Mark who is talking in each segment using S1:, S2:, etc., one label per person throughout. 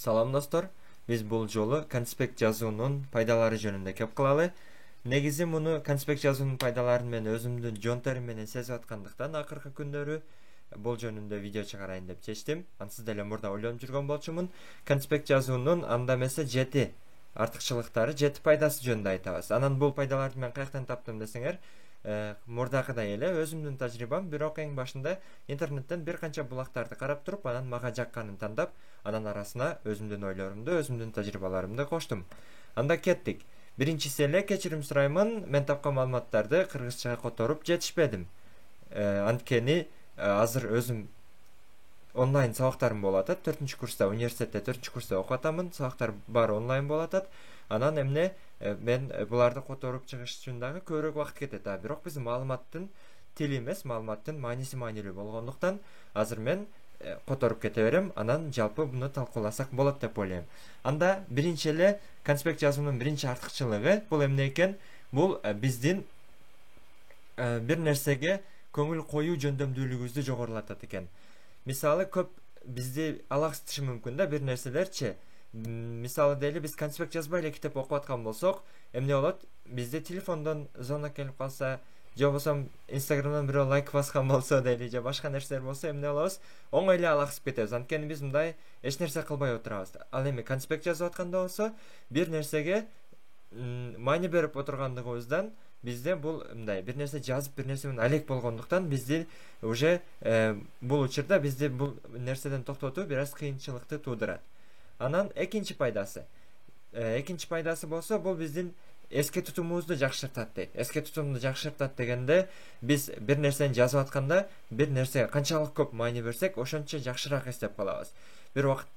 S1: Salam dostlar. Biz bul jolu konspekt жазуунун пайдалары жөнүндө кеп кылалы. Негизи муну конспект жазуунун пайдаларын мен өзүмдүн жонторум менен сезип аткандыктан акыркы күндөрү бул жөнүндө видео чыгарайын деп чечтим. Ансыз деле мурда ойлонуп жүргөн болчумун. Конспект жазуунун анда эмесе 7 артыкчылыктары, 7 пайдасы жөнүндө айтабыз. Анан бул пайдаларды мен каяктан таптым десеңер, мурдакыдай эле өзүмдүн тажрыйбам, бирок эң башында интернеттен бир канча булактарды карап туруп, анан мага жакканын тандап, анан арасына өзүмдүн ойлорумду, өзүмдүн тажрыйбаларымды коштум. Анда кеттик. Биринчиси эле кечирим сураймын, мен тапкан маалыматтарды кыргызчага которуп жетишпедим. Анткени азыр өзүм онлайн сабактарым болуп атат. 4-курста, университетте 4-курста окуп атамын. Сабактар баары онлайн болуп атат. Анан эмне мен буларды которуп чыгыш үчүн дагы көбүрөөк убакыт кетет. Бирок биз маалыматтын тили эмес, маалыматтын мааниси маанилүү болгондуктан азыр мен которуп кете берем. Анан жалпы буну талкууласак болот деп ойлойм. Анда биринчи эле конспект жазуунун биринчи артыкчылыгы бул эмне экен? Бул биздин бир нерсеге көңүл коюу жөндөмдүүлүгүбүздү жогорулатат экен. Мисалы көп бизди алаксытышы мүмкүн да бир нерселерчи. Мисалы дейли биз конспект жазбай эле китеп окуп аткан болсок, эмне болот? Бизде телефондон звонок келип калса, же болбосо Instagramдан бирөө лайк баскан болсо дейли, же башка нерселер болсо эмне болобуз? Оңой эле алаксып кетебиз. Анткени биз мындай эч нерсе кылбай отурабыз. Ал эми конспект жазып атканда болсо, бир нерсеге маани берип отургандыгыбыздан бизде бул мындай бир нерсе жазып, бир нерсе менен алек болгондуктан бизди уже бул учурда бизди бул нерседен токтотуу бир аз кыйынчылыкты туудурат. Анан экинчи пайдасы. Экинчи пайдасы болсо, бул биздин эске тутумубузду жакшыртат дейт. Эске тутумду жакшыртат дегенде, биз бир нерсени жазып атканда, бир нерсеге канчалык көп маани берсек, ошончо жакшыраак эстеп калабыз. Бир убакыт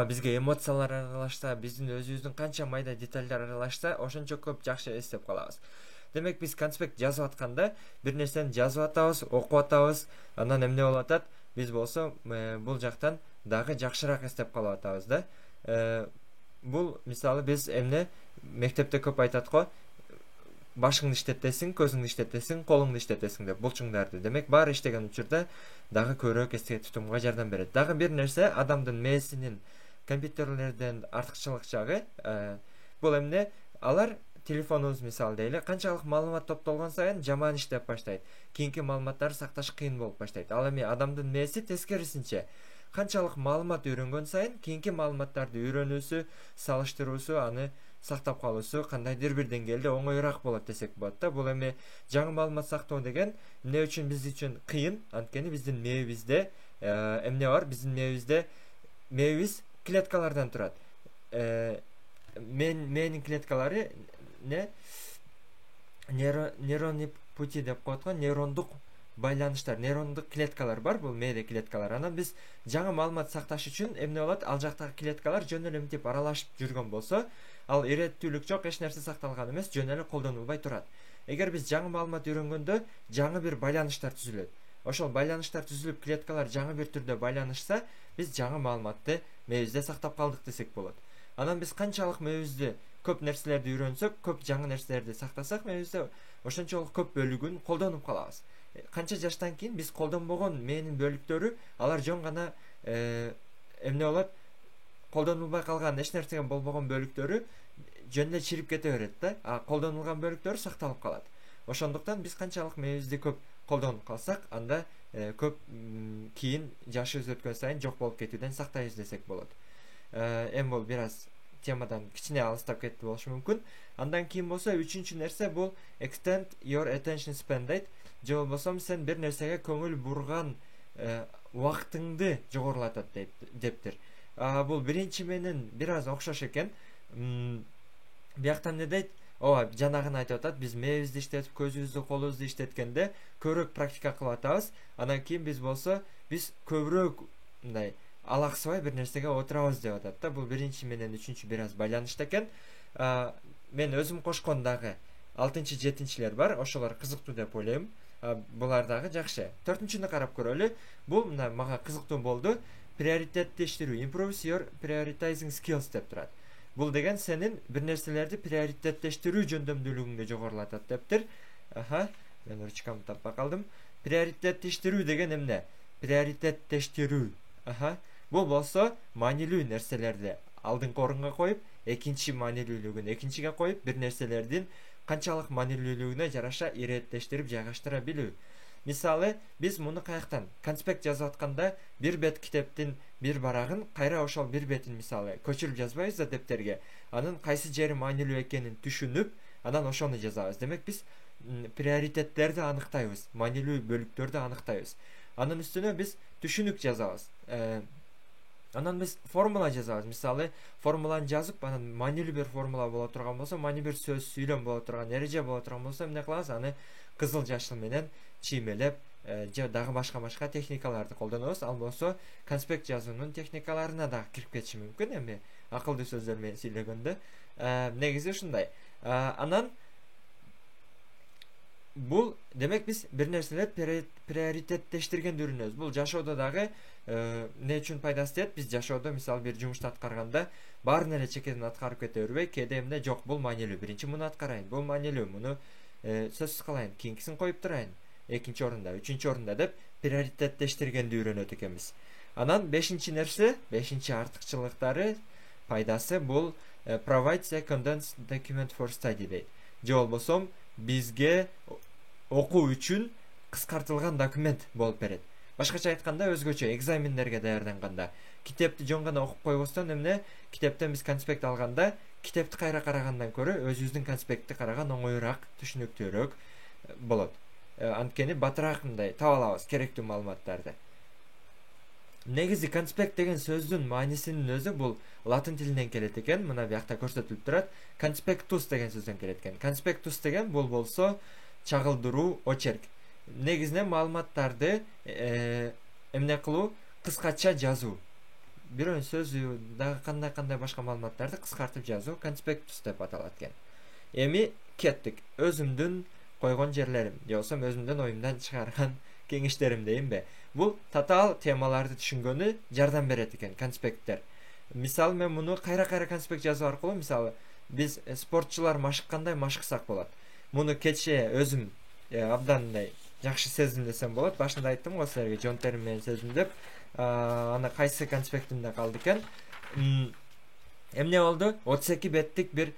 S1: бизге эмоциялар аралашса, биздин өзүбүздүн канча майда детальдар аралашса, ошончо көп жакшы эстеп калабыз. Демек биз конспект жазып атканда, бир нерсени жазып атабыз, окуп атабыз, анан эмне болуп атат? Биз болсо бул жактан дагы жакшыраак эстеп калып атабыз да. Бул мисалы биз эмне мектепте көп айтат го, башыңды иштетесиң, көзүңдү иштетесиң, колуңду иштетесиң деп булчуңдарды. Демек баары иштеген учурда дагы көбүрөөк эске тутумга жардам берет. Дагы бир нерсе адамдын мээсинин компьютерлерден артыкчылык жагы бул эмне? Алар телефонубуз мисалы дейли, канчалык маалымат топтолгон сайын жаман иштеп баштайт. Кийинки маалыматтарды сакташ кыйын болуп баштайт. Ал эми адамдын мээси тескерисинче, канчалык маалымат үйрөнгөн сайын кийинки маалыматтарды үйрөнүүсү, салыштыруусу, аны сактап калуусу кандайдыр бир деңгээлде оңоюраак болот десек болот да. Бул эми жаңы маалымат сактоо деген эмне үчүн биз үчүн кыйын? Анткени биздин мээбизде эмне бар? Биздин мээбиз клеткалардан турат. Мээнин клеткалары нейронный пути деп коет го, нейрондук байланыштар, нейрондук клеткалар бар, бул мээде клеткалар. Анан биз жаңы маалымат сакташ үчүн эмне болот? Ал жактагы клеткалар жөн эле мынтип аралашып жүргөн болсо, ал иреттүүлүк жок, эч нерсе сакталган эмес, жөн эле колдонулбай турат. Эгер биз жаңы маалымат үйрөнгөндө жаңы бир байланыштар түзүлөт. Ошол байланыштар түзүлүп, клеткалар жаңы бир түрдө байланышса, биз жаңы маалыматты мээбизде сактап калдык десек болот. Анан биз канчалык мээбизде көп нерселерди үйрөнсөк, көп жаңы нерселерди сактасак, мээбизде ошончолук көп бөлүгүн колдонуп калабыз. Канча жаштан кийин биз колдонбогон мээнин бөлүктөрү, алар жөн гана эмне болот? Колдонулбай калган, эч нерсеге болбогон бөлүктөрү жөн эле чирип кете берет да. Колдонулган бөлүктөр сакталып калат. Ошондуктан биз канчалык мээбизди көп колдонуп калсак, анда көп кийин жашыбыз өткөн сайын жок болуп кетүүдөн сактайбыз десек болот. Эми бул бир аз темадан кичине алыстап кетти болушу мүмкүн. Андан кийин болсо, үчүнчү нерсе бул extend your attention span дейт. Же болбосо сен бир нерсеге көңүл бурган убактыңды жогорулатат дептир. Бул биринчи менен бир аз окшош экен. Биякта эмне дейт? Жанагын айтып атат, биз мээбизди иштетип, көзүбүздү, колубузду иштеткенде көбүрөөк практика кылып атабыз. Анан кийин биз болсо, биз көбүрөөк мындай алаксыбай бир нерсеге отурабыз деп атат да. Бул биринчи менен үчүнчү бир аз байланышта экен. Мен өзүм кошкон дагы 6-7-лер бар. Ошолор кызыктуу деп ойлойм. Булар дагы жакшы. 4-нчүнү карап көрөлү. Бул мага кызыктуу болду. Приоритеттештирүү, improve your prioritizing skills деп турат. Бул деген сенин бир нерселерди приоритеттештирүү жөндөмдүүлүгүңдү жогорулатат дептир. Мен ручкамды таппай калдым. Приоритеттештирүү деген эмне? Приоритеттештирүү. Бул болсо маанилүү нерселерди алдыңкы орунга коюп, экинчи маанилүүлүгүн экинчиге коюп, бир нерселердин канчалык маанилүүлүгүнө жараша иреттештирип жайгаштыра билүү. Мисалы, биз муну каяктан конспект жазып атканда бир бет китептин бир барагын кайра ошол бир бетин мисалы көчүрүп жазбайбыз да дептерге. Анын кайсы жери маанилүү экенин түшүнүп, анан ошону жазабыз. Демек биз приоритеттерди аныктайбыз, маанилүү бөлүктөрдү аныктайбыз. Анын үстүнө биз түшүнүк жазабыз. Анан биз формула жазабыз. Мисалы, формуланы жазып, анан маанилүү бир формула боло турган болсо, маанилүү бир сөз, сүйлөм боло турган, эреже боло турган болсо, эмне кылабыз? Аны кызыл жашыл менен чиймелеп, же дагы башка техникаларды колдонобуз. Ал болсо конспект жазуунун техникаларына дагы кирип кетиши мүмкүн. Эми акылдуу сөздөр менен сүйлөгөндө, негизи ушундай. Анан бул демек биз бир нерселерди приоритеттештиргенди үйрөнөбүз. Бул жашоодо дагы не үчүн пайдасы тиет? Биз жашоодо мисалы бир жумушту аткарганда баарын эле чекеден аткарып кете бербей, кээде эмне жок, бул маанилүү, биринчи муну аткарайын, бул маанилүү, муну сөзсүз кылайын, кийинкисин коюп турайын, экинчи орунда, үчүнчү орунда деп приоритеттештиргенди үйрөнөт экенбиз. Анан бешинчи нерсе, бешинчи артыкчылыктары, пайдасы бул provides a condensed document for study дейт. Же болбосо бизге окуу үчүн кыскартылган документ болуп берет. Башкача айтканда, өзгөчө экзамендерге даярданганда китепти жөн гана окуп койбостон эмне, китептен биз конспект алганда, китепти кайра карагандан көрө өзүбүздүн конспектти караган оңоюраак, түшүнүктүүрөөк болот. Анткени батыраак мындай таба алабыз керектүү маалыматтарды. Негизи конспект деген сөздүн маанисинин өзү бул латын тилинен келет экен. Мына биякта көрсөтүлүп турат. Конспектус деген сөздөн келет экен. Конспектус деген бул болсо чагылдыруу, очерк. Негизинен маалыматтарды эмне кылуу, кыскача жазуу. Бирөөнүн сөзү, дагы кандай башка маалыматтарды кыскартып жазуу конспектус деп аталат экен. Эми кеттик. Өзүмдүн койгон жерлерим, же болсо өзүмдүн оюмдан чыгарган кеңештерим дейинби? Бул татаал темаларды түшүнгөнү жардам берет экен конспекттер. Мисалы, мен муну кайра конспект жазуу аркылуу, мисалы, биз спортчулар машыккандай машыксак болот. Муну кечээ өзүм абдан мындай жакшы сездим десем болот. Башында айттым го силерге, жон терим менен сездим деп. Аны кайсы конспектимде калды экен? Эмне болду? 32 беттик бир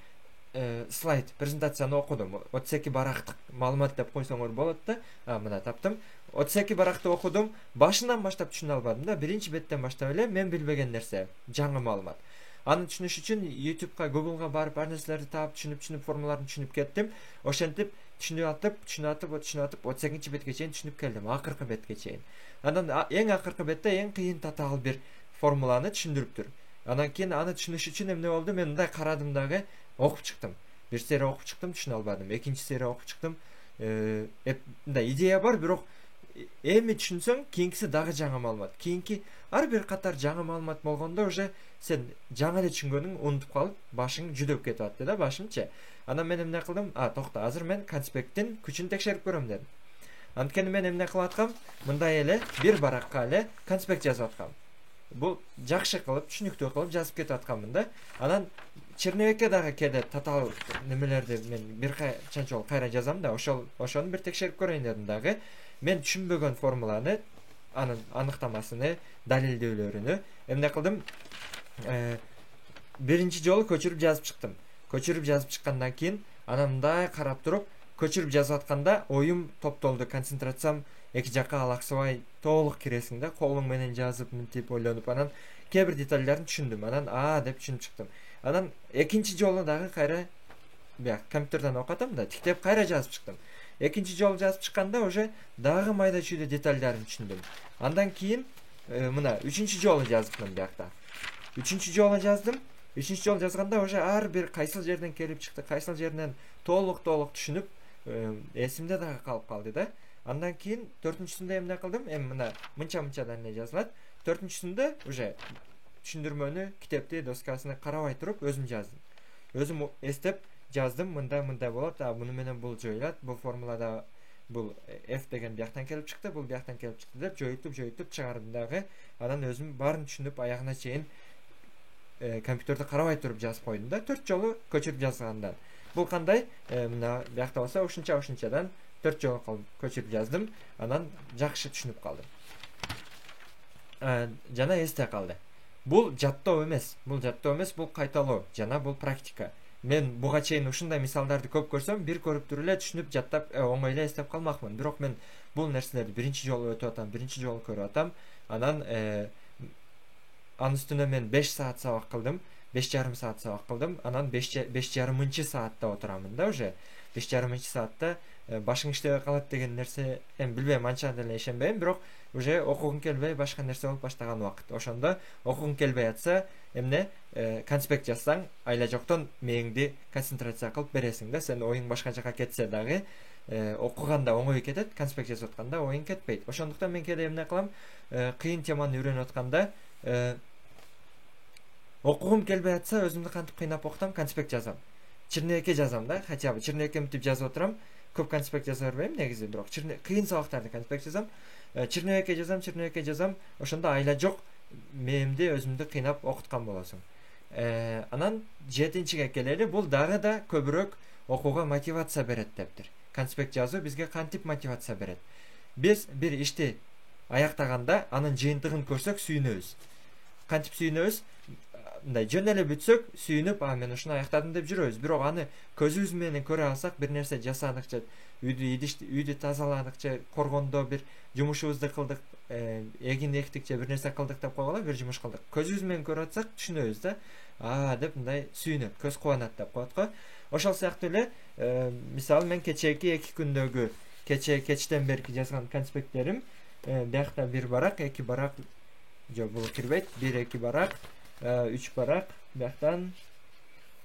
S1: слайд, презентацияны окудум. 32 барактык маалымат деп койсоңор болот да. Мына таптым. 32 баракты окудум. Башынан баштап түшүнө албадым да. Биринчи беттен баштап эле мен билбеген нерсе, жаңы маалымат. Аны түшүнүш үчүн YouTube'га, Google'га барып, ар нерселерди таап, түшүнүп, формулаларын түшүнүп кеттим. Ошентип түшүнүп атып 38-чи бетке чейин түшүнүп келдим, акыркы бетке чейин. Андан эң акыркы бетте эң кыйын татаал бир формуланы түшүндүрүптүр. Анан кийин аны түшүнүш үчүн эмне болду? Мен мындай карадым дагы, окуп чыктым. Бир серия окуп чыктым, түшүнө албадым. Экинчи серия окуп чыктым. Мындай идея бар, бирок эми түшүнсөң, кийинкиси дагы жаңы маалымат. Кийинки ар бир катар жаңы маалымат болгондо уже сен жаңы эле түшүнгөнүң унутуп калып, башың жүдөп кетип атты да, башымчы. Анан мен эмне кылдым? Токто, азыр мен конспекттин күчүн текшерип көрөм дедим. Анткени мен эмне кылып аткам? Мындай эле бир баракка эле конспект жазып аткам. Бул жакшы кылып, түшүнүктүү кылып жазып кетип аткаммын да. Анан чернебекке дагы кээде татаал немелерди мен бир канча жолу кайра жазам да, ошону бир текшерип көрөйүн дедим дагы. Мен түшүнбөгөн формуланы, анын аныктамасыны, далилдөөлөрүнү эмне кылдым? Биринчи жолу көчүрүп жазып чыктым. Көчүрүп жазып чыккандан кийин анан мындай карап туруп, көчүрүп жазып атканда оюм топтолду, концентрациям эки жакка алаксыбай толук киресиң да, колуң менен жазып, мынтип ойлонуп, анан кээ бир детальдарын түшүндүм. Анан деп түшүнүп чыктым. Анан экинчи жолу дагы кайра бияк компьютерден окуп атам да, тиктеп кайра жазып чыктым. Экинчи жолу жазып чыкканда уже дагы майда чүйдө детальдарын түшүндүм. Андан кийин мына үчүнчү жолу жазыптым биякта. Үчүнчү жолу жаздым. Үчүнчү жолу жазганда уже ар бир кайсыл жерден келип чыкты, кайсыл жеринен толук түшүнүп, эсимде дагы калып калды да. Андан кийин төртүнчүсүндө эмне кылдым? Мына мынчадан эле жазылат. Төртүнчүсүндө уже түшүндүрмөнү, китепти, доскасыны карабай туруп өзүм жаздым. Өзүм эстеп жаздым, мындай болот, муну менен бул жоюлат, бул формулада бул F деген бияктан келип чыкты, бул бияктан келип чыкты деп жоюлтуп чыгардым дагы. Анан өзүм баарын түшүнүп аягына чейин компьютерди карабай туруп жазып койдум да, 4 жолу көчүрүп жазгандан. Бул кандай? Мына биякта болсо ушунчадан 4 жолу көчүрүп жаздым, анан жакшы түшүнүп калдым. жана эсте калды. Бул жаттоо эмес, бул кайталоо жана бул практика. Мен буга чейин ушундай мисалдарды көп көрсөм, бир көрүп туруп эле түшүнүп жаттап, оңой эле эстеп калмакмын. Бирок мен бул нерселерди биринчи жолу өтүп атам, биринчи жолу көрүп атам. Анан анын үстүнө мен 5 саат сабак кылдым, 5,5 саат сабак кылдым. Анан 5,5 саатта отурамын да уже. 5,5 саатта башың иштебей калат деген нерсе, эми билбейм, анча деле ишенбейм, бирок уже окугуң келбей башка нерсе болуп баштаган убакыт. Ошондо окугуң келбей атса, эмне конспект жазсаң, айла жоктон мээңди концентрация кылып бересиң да. Сен оюң башка жака кетсе дагы, окуганда оңой кетет, конспект жазып атканда оюң кетпейт. Ошондуктан мен кээде эмне кылам? Кыйын теманы үйрөнүп атканда, окугум келбей атса, өзүмдү кантип кыйнап окутам, конспект жазам. Чирнеке жазам да, хотя бы чирнекемтип жазып отурам. Көп конспект жаза бербейм негизи, бирок кыйын сабактарды конспект жазам. Чирнеке жазам. Ошондо айла жок мээмди өзүмдү кыйнап окуткан болосуң. Анан 7-чиге келели, бул дагы да көбүрөөк окууга мотивация берет дептир. Конспект жазуу бизге кантип мотивация берет? Биз бир ишти аяктаганда анын жыйынтыгын көрсөк сүйүнөбүз. Кантип сүйүнөбүз? Мындай жөн эле бүтсөк, сүйүнүп, мен ушуну аяктадым деп жүрөбүз. Бирок аны көзүбүз менен көрө алсак, бир нерсе жасадыкча, үйдү тазаладыкча, коргондо бир жумушубузду кылдык, эгин эктикче бир нерсе кылдык деп койгула, бир жумуш кылдык. Көзүбүз менен көрүп атсак, түшүнөбүз да. Деп мындай сүйүнөт, көз кубанат деп коет го. Ошол сыяктуу эле, мисалы мен кечээки 2 күндөгү, кечтен берки жазган конспекттерим, биякта 1 барак, 2 барак, жок, бул кирбейт, 1-2 барак, 3 барак, бияктан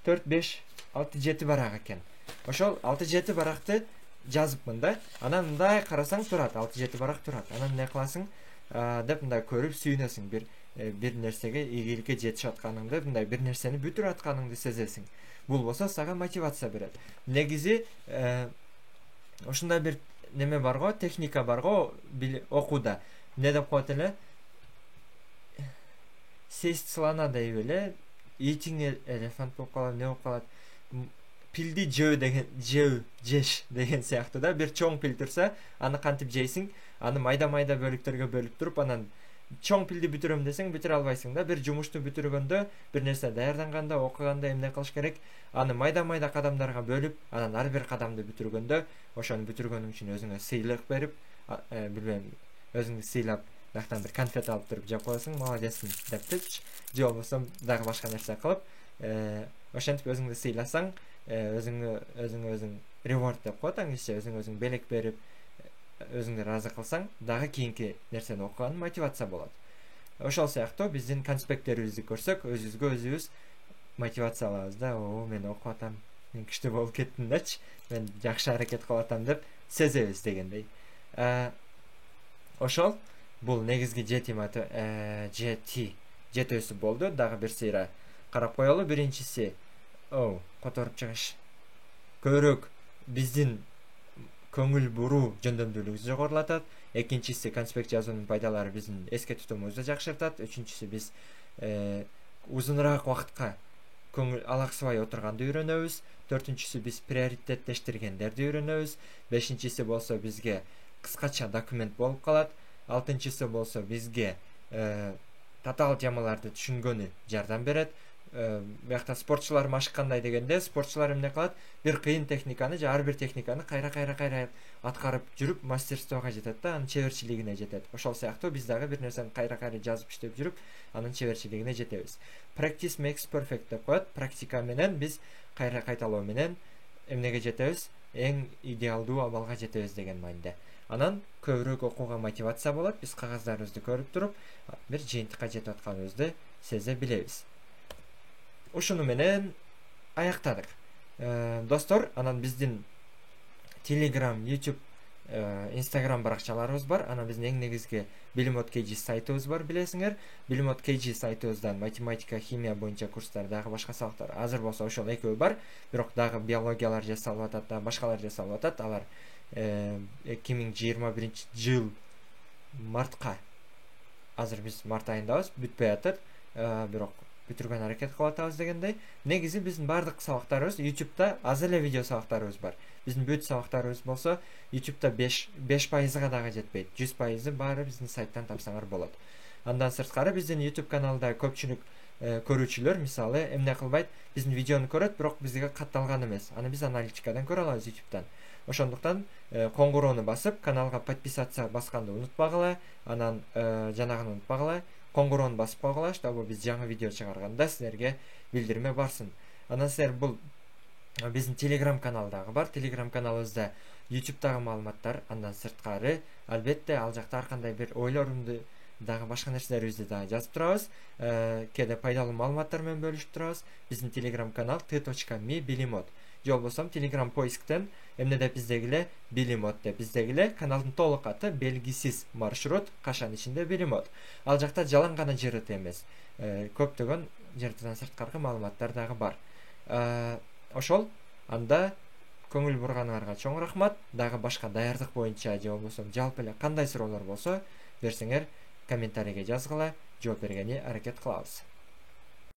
S1: 4, 5, 6, 7 барак экен. Ошол 6-7 баракты жазыпмын да. Анан мындай карасаң турат, 6-7 барак турат. Анан эмне кыласың? Деп мындай көрүп сүйүнөсүң, бир нерсеге ийгиликке жетишип атканыңды, мындай бир нерсени бүтүрүп атканыңды сезесиң. Бул болсо сага мотивация берет. Негизи ушундай бир неме бар го, техника бар го окууда. Не деп коет эле? Сесть слона дейб эле, eating elephant болуп калат, не болуп калат? Пилди жеш деген сыяктуу да. Бир чоң пил турса, аны кантип жейсиң? Аны майда-майда бөлүктөргө бөлүп туруп, анан чоң пилди бүтүрөм десең, бүтүрө албайсың да. Бир жумушту бүтүргөндө, бир нерсе даярданганда, окуганда эмне кылыш керек? Аны майда-майда кадамдарга бөлүп, анан ар бир кадамды бүтүргөндө, ошону бүтүргөнүң үчүн өзүңө сыйлык берип, билбейм, өзүңдү сыйлап, бияктан бир конфет алып туруп жеп коесуң, молодецсиң дептичи. Же болбосо дагы башка нерсе кылып, ошентип өзүңдү сыйласаң, өзүң reward деп коет англисче, өзүң белек берип, өзүңдү ыраазы кылсаң, дагы кийинки нерсени окуганың мотивация болот. Ошол сыяктуу биздин конспекттерибизди көрсөк, өзүбүзгө өзүбүз мотивация алабыз да. Мен окуп атам, мен күчтүү болуп кеттим дачы, мен жакшы аракет кылып атам деп сезебиз дегендей. Ошол бул негизги жетөөсү болду. Дагы бир сыйра карап коелу. Биринчиси которуп чыгыш. Көбүрөөк биздин көңүл буруу жөндөмдүүлүгүбүздү жогорулатат. Экинчиси конспект жазуунун пайдалары биздин эске тутуумубузду жакшыртат. Үчүнчүсү биз узунураак убакытка көңүл алаксыбай отурганды үйрөнөбүз. Төртүнчүсү биз приоритеттештиргендерди үйрөнөбүз. Бешинчиси болсо бизге кыскача документ болуп калат. Алтынчысы болсо бизге татаал темаларды түшүнгөнү жардам берет. Биякта спортчулар машыккандай дегенде, спортчулар эмне кылат? Бир кыйын техниканы же ар бир техниканы кайра аткарып жүрүп мастерствого жетет да, анын чеберчилигине жетет. Ошол сыяктуу биз дагы бир нерсени кайра жазып иштеп жүрүп, анын чеберчилигине жетебиз. Practice makes perfect деп коет. Практика менен биз кайталоо менен эмнеге жетебиз? Эң идеалдуу абалга жетебиз деген мааниде. Анан көбүрөөк окууга мотивация болот. Биз кагаздарыбызды көрүп туруп, бир жыйынтыкка жетип атканыбызды сезе билебиз. Ушуну менен аяктадык. Достор, анан биздин Telegram, YouTube, Instagram баракчаларыбыз бар. Анан биздин эң негизги Bilimot KG сайтыбыз бар, билесиңер. Bilimot KG сайтыбыздан математика, химия боюнча курстар, дагы башка сабактар. Азыр болсо ошол экөө бар, бирок дагы биологиялар жасалып атат, да башкалар жасалып атат. Алар 2021 жыл мартка, азыр биз март айындабыз, бүтпөй атат, бирок бүтүргөн аракет кылып атабыз дегендей. Негизи биздин бардык сабактарыбыз YouTube'да аз эле видео сабактарыбыз бар. Биздин бүт сабактарыбыз болсо YouTube'да 5%га дагы жетпейт. 100%ы баары биздин сайттан тапсаңар болот. Андан сырткары биздин YouTube каналда көпчүлүк көрүүчүлөр мисалы эмне кылбайт, биздин видеону көрөт, бирок бизге катталган эмес. Аны биз аналитикадан көрө алабыз YouTube'дан. Ошондуктан коңгуроону басып, каналга подписаться басканды унутпагыла, анан жанагыны унутпагыла, коңгуроону басып койгула, чтобы биз жаңы видео чыгарганда силерге билдирме барсын. Анан силер бул биздин Telegram канал дагы бар. Telegram каналыбызда YouTube'дагы маалыматтар, андан сырткары албетте ал жакта ар кандай бир ойлорумду дагы башка нерселерибизди дагы жазып турабыз. Кээде пайдалуу маалыматтар менен бөлүшүп турабыз. Биздин Telegram канал t.me билимод. Же болбосо Telegram поисктен эмне деп издегиле, билимод деп издегиле. Каналдын толук аты белгисиз маршрут, кашан ичинде билимод. Ал жакта жалаң гана жырыт эмес, көптөгөн жыртынан сырткаркы маалыматтар дагы бар. Ошол анда көңүл бурганыңарга чоң рахмат. Дагы башка даярдык боюнча же болбосо жалпы эле кандай суроолор болсо берсеңер комментарийге жазгыла, жооп бергени аракет кылабыз.